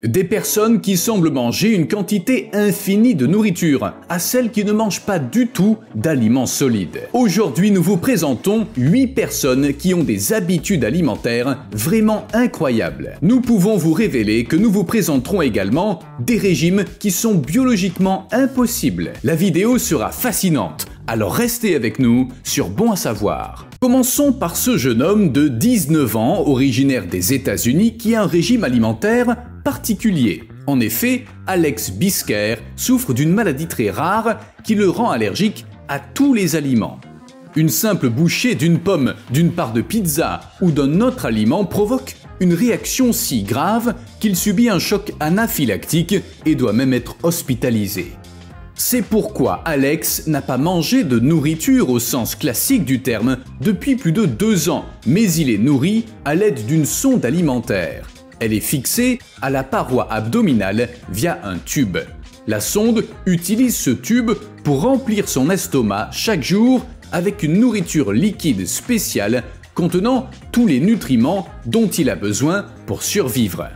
Des personnes qui semblent manger une quantité infinie de nourriture, à celles qui ne mangent pas du tout d'aliments solides. Aujourd'hui, nous vous présentons 8 personnes qui ont des habitudes alimentaires vraiment incroyables. Nous pouvons vous révéler que nous vous présenterons également des régimes qui sont biologiquement impossibles. La vidéo sera fascinante, alors restez avec nous sur Bon à savoir. Commençons par ce jeune homme de 19 ans, originaire des États-Unis, qui a un régime alimentaire particulier. En effet, Alex Bisker souffre d'une maladie très rare qui le rend allergique à tous les aliments. Une simple bouchée d'une pomme, d'une part de pizza ou d'un autre aliment provoque une réaction si grave qu'il subit un choc anaphylactique et doit même être hospitalisé. C'est pourquoi Alex n'a pas mangé de nourriture au sens classique du terme depuis plus de 2 ans, mais il est nourri à l'aide d'une sonde alimentaire. Elle est fixée à la paroi abdominale via un tube. La sonde utilise ce tube pour remplir son estomac chaque jour avec une nourriture liquide spéciale contenant tous les nutriments dont il a besoin pour survivre.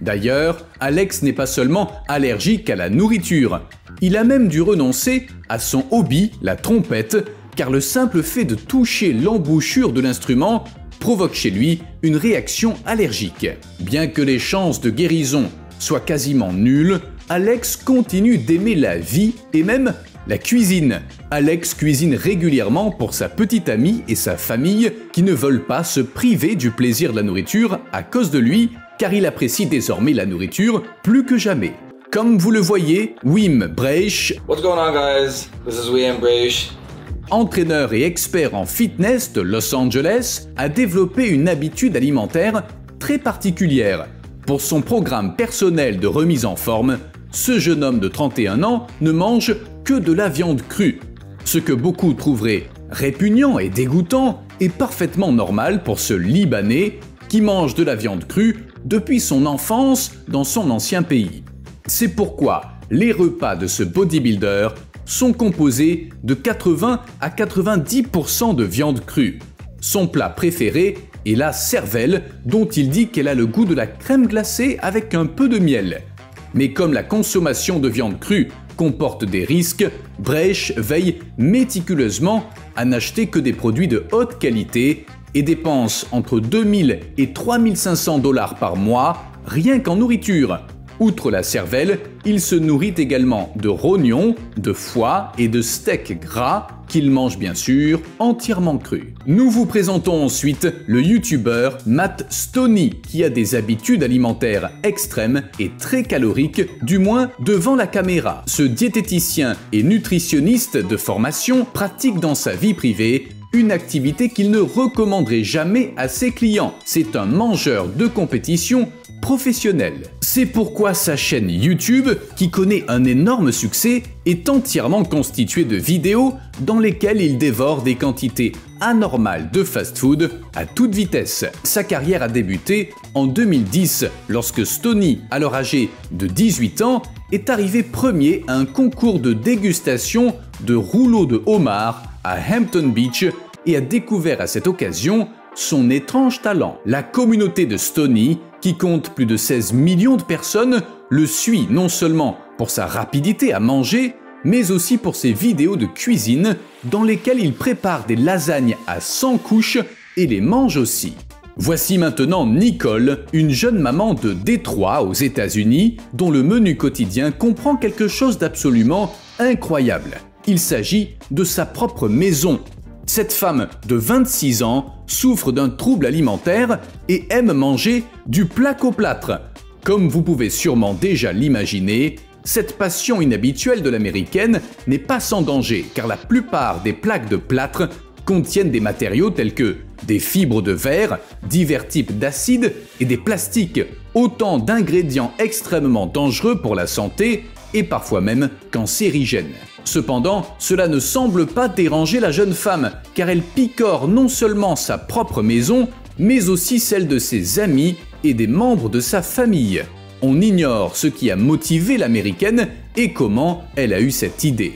D'ailleurs, Alex n'est pas seulement allergique à la nourriture, il a même dû renoncer à son hobby, la trompette, car le simple fait de toucher l'embouchure de l'instrument provoque chez lui une réaction allergique. Bien que les chances de guérison soient quasiment nulles, Alex continue d'aimer la vie et même la cuisine. Alex cuisine régulièrement pour sa petite amie et sa famille qui ne veulent pas se priver du plaisir de la nourriture à cause de lui, car il apprécie désormais la nourriture plus que jamais. Comme vous le voyez, Wim Breich, What's going on, guys? This is Wim Breich. Entraîneur et expert en fitness de Los Angeles, a développé une habitude alimentaire très particulière. Pour son programme personnel de remise en forme, ce jeune homme de 31 ans ne mange que de la viande crue. Ce que beaucoup trouveraient répugnant et dégoûtant est parfaitement normal pour ce Libanais qui mange de la viande crue depuis son enfance dans son ancien pays. C'est pourquoi les repas de ce bodybuilder sont composés de 80 à 90% de viande crue. Son plat préféré est la cervelle, dont il dit qu'elle a le goût de la crème glacée avec un peu de miel. Mais comme la consommation de viande crue comporte des risques, Breich veille méticuleusement à n'acheter que des produits de haute qualité et dépense entre 2000 et 3500 $ par mois rien qu'en nourriture. Outre la cervelle, il se nourrit également de rognons, de foie et de steaks gras qu'il mange bien sûr entièrement crus. Nous vous présentons ensuite le youtubeur Matt Stonie qui a des habitudes alimentaires extrêmes et très caloriques, du moins devant la caméra. Ce diététicien et nutritionniste de formation pratique dans sa vie privée une activité qu'il ne recommanderait jamais à ses clients. C'est un mangeur de compétition professionnel. C'est pourquoi sa chaîne YouTube, qui connaît un énorme succès, est entièrement constituée de vidéos dans lesquelles il dévore des quantités anormales de fast-food à toute vitesse. Sa carrière a débuté en 2010 lorsque Stonie, alors âgé de 18 ans, est arrivé premier à un concours de dégustation de rouleaux de homard à Hampton Beach et a découvert à cette occasion son étrange talent. La communauté de Stonie, qui compte plus de 16 millions de personnes, le suit non seulement pour sa rapidité à manger, mais aussi pour ses vidéos de cuisine dans lesquelles il prépare des lasagnes à 100 couches et les mange aussi. Voici maintenant Nicole, une jeune maman de Détroit aux États-Unis, dont le menu quotidien comprend quelque chose d'absolument incroyable. Il s'agit de sa propre maison. Cette femme de 26 ans souffre d'un trouble alimentaire et aime manger du plaque-au-plâtre. Comme vous pouvez sûrement déjà l'imaginer, cette passion inhabituelle de l'américaine n'est pas sans danger car la plupart des plaques de plâtre contiennent des matériaux tels que des fibres de verre, divers types d'acides et des plastiques, autant d'ingrédients extrêmement dangereux pour la santé et parfois même cancérigènes. Cependant, cela ne semble pas déranger la jeune femme, car elle picore non seulement sa propre maison, mais aussi celle de ses amis et des membres de sa famille. On ignore ce qui a motivé l'américaine et comment elle a eu cette idée.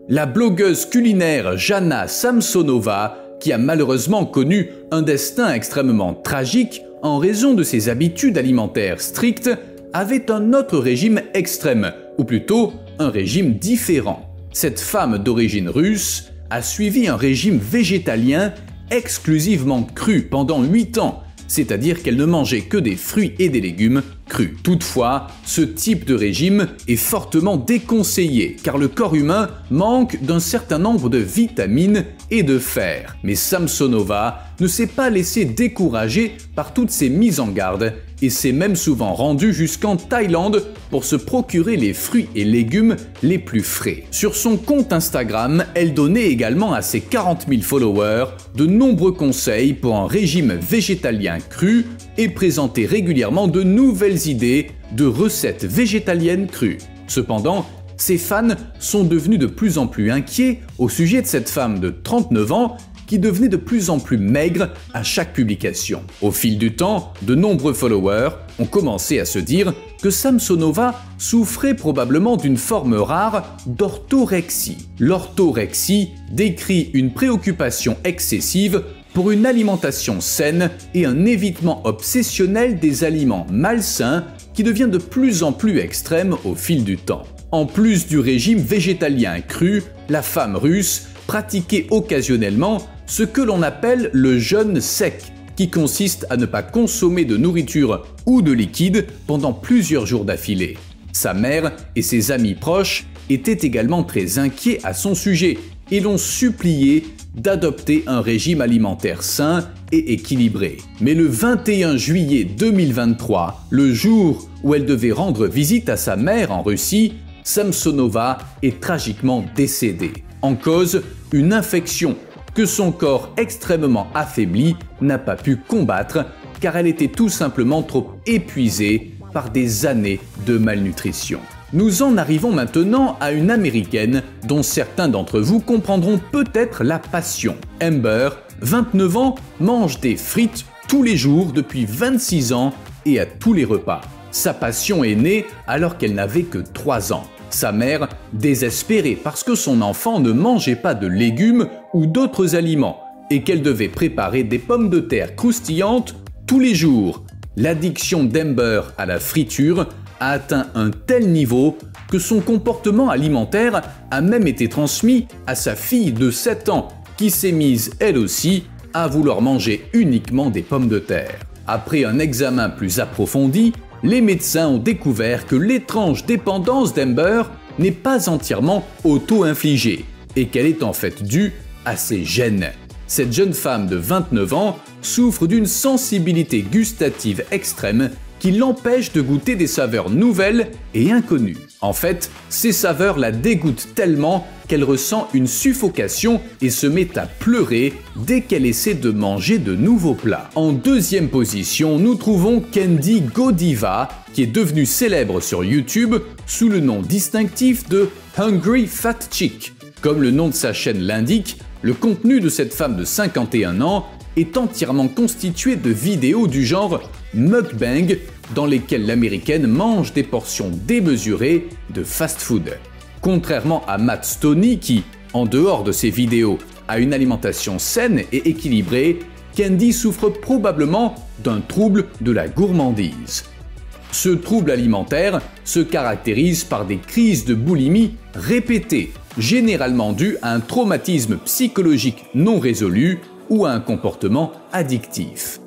La blogueuse culinaire Jana Samsonova, qui a malheureusement connu un destin extrêmement tragique en raison de ses habitudes alimentaires strictes, avait un autre régime extrême, ou plutôt un régime différent. Cette femme d'origine russe a suivi un régime végétalien exclusivement cru pendant 8 ans, c'est-à-dire qu'elle ne mangeait que des fruits et des légumes crus. Toutefois, ce type de régime est fortement déconseillé car le corps humain manque d'un certain nombre de vitamines et de fer. Mais Samsonova ne s'est pas laissée décourager par toutes ces mises en garde et s'est même souvent rendue jusqu'en Thaïlande pour se procurer les fruits et légumes les plus frais. Sur son compte Instagram, elle donnait également à ses 40 000 followers de nombreux conseils pour un régime végétalien cru et présentait régulièrement de nouvelles idées de recettes végétaliennes crues. Cependant, ses fans sont devenus de plus en plus inquiets au sujet de cette femme de 39 ans qui devenait de plus en plus maigre à chaque publication. Au fil du temps, de nombreux followers ont commencé à se dire que Samsonova souffrait probablement d'une forme rare d'orthorexie. L'orthorexie décrit une préoccupation excessive pour une alimentation saine et un évitement obsessionnel des aliments malsains qui devient de plus en plus extrême au fil du temps. En plus du régime végétalien cru, la femme russe pratiquait occasionnellement ce que l'on appelle le jeûne sec, qui consiste à ne pas consommer de nourriture ou de liquide pendant plusieurs jours d'affilée. Sa mère et ses amis proches étaient également très inquiets à son sujet et l'ont supplié d'adopter un régime alimentaire sain et équilibré. Mais le 21 juillet 2023, le jour où elle devait rendre visite à sa mère en Russie, Samsonova est tragiquement décédée. En cause, une infection que son corps extrêmement affaibli n'a pas pu combattre car elle était tout simplement trop épuisée par des années de malnutrition. Nous en arrivons maintenant à une Américaine dont certains d'entre vous comprendront peut-être la passion. Amber, 29 ans, mange des frites tous les jours depuis 26 ans et à tous les repas. Sa passion est née alors qu'elle n'avait que 3 ans. Sa mère, désespérée parce que son enfant ne mangeait pas de légumes ou d'autres aliments et qu'elle devait préparer des pommes de terre croustillantes tous les jours. L'addiction d'Amber à la friture a atteint un tel niveau que son comportement alimentaire a même été transmis à sa fille de 7 ans qui s'est mise elle aussi à vouloir manger uniquement des pommes de terre. Après un examen plus approfondi, les médecins ont découvert que l'étrange dépendance d'Amber n'est pas entièrement auto-infligée et qu'elle est en fait due à ses gènes. Cette jeune femme de 29 ans souffre d'une sensibilité gustative extrême qui l'empêche de goûter des saveurs nouvelles et inconnues. En fait, ces saveurs la dégoûtent tellement qu'elle ressent une suffocation et se met à pleurer dès qu'elle essaie de manger de nouveaux plats. En deuxième position, nous trouvons Candy Godiva, qui est devenue célèbre sur YouTube sous le nom distinctif de Hungry Fat Chick. Comme le nom de sa chaîne l'indique, le contenu de cette femme de 51 ans est entièrement constitué de vidéos du genre mukbang dans lesquelles l'américaine mange des portions démesurées de fast-food. Contrairement à Matt Stoney qui, en dehors de ses vidéos, a une alimentation saine et équilibrée, Candy souffre probablement d'un trouble de la gourmandise. Ce trouble alimentaire se caractérise par des crises de boulimie répétées, généralement dues à un traumatisme psychologique non résolu ou à un comportement addictif.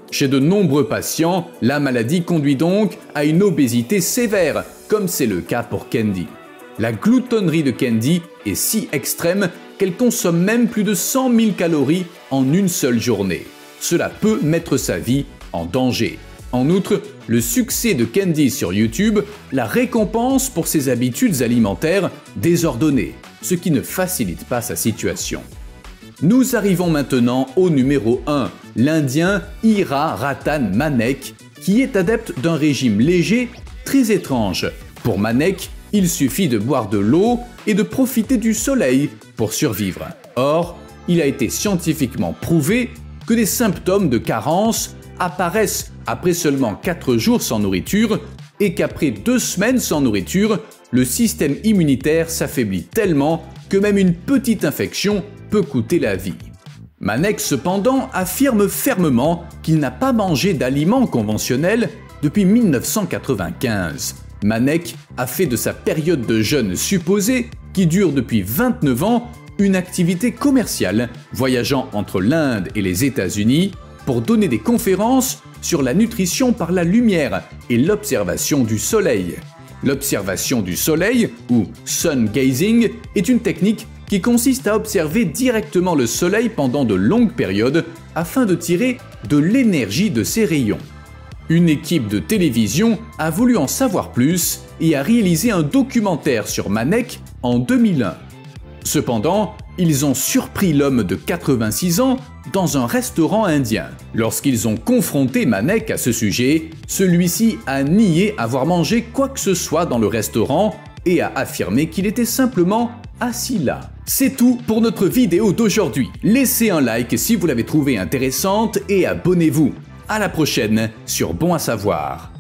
Chez de nombreux patients, la maladie conduit donc à une obésité sévère, comme c'est le cas pour Candy. La gloutonnerie de Candy est si extrême qu'elle consomme même plus de 100 000 calories en une seule journée. Cela peut mettre sa vie en danger. En outre, le succès de Candy sur YouTube la récompense pour ses habitudes alimentaires désordonnées, ce qui ne facilite pas sa situation. Nous arrivons maintenant au numéro 1, l'Indien Ira Ratan Manek, qui est adepte d'un régime léger très étrange. Pour Manek, il suffit de boire de l'eau et de profiter du soleil pour survivre. Or, il a été scientifiquement prouvé que des symptômes de carence apparaissent après seulement 4 jours sans nourriture et qu'après 2 semaines sans nourriture, le système immunitaire s'affaiblit tellement que même une petite infection peut coûter la vie. Manek cependant affirme fermement qu'il n'a pas mangé d'aliments conventionnels depuis 1995. Manek a fait de sa période de jeûne supposée, qui dure depuis 29 ans, une activité commerciale, voyageant entre l'Inde et les États-Unis pour donner des conférences sur la nutrition par la lumière et l'observation du soleil. L'observation du soleil, ou sun gazing, est une technique qui consiste à observer directement le soleil pendant de longues périodes afin de tirer de l'énergie de ses rayons. Une équipe de télévision a voulu en savoir plus et a réalisé un documentaire sur Manek en 2001. Cependant, ils ont surpris l'homme de 86 ans dans un restaurant indien. Lorsqu'ils ont confronté Manek à ce sujet, celui-ci a nié avoir mangé quoi que ce soit dans le restaurant et a affirmé qu'il était simplement assis là. C'est tout pour notre vidéo d'aujourd'hui. Laissez un like si vous l'avez trouvée intéressante et abonnez-vous. À la prochaine sur Bon à savoir.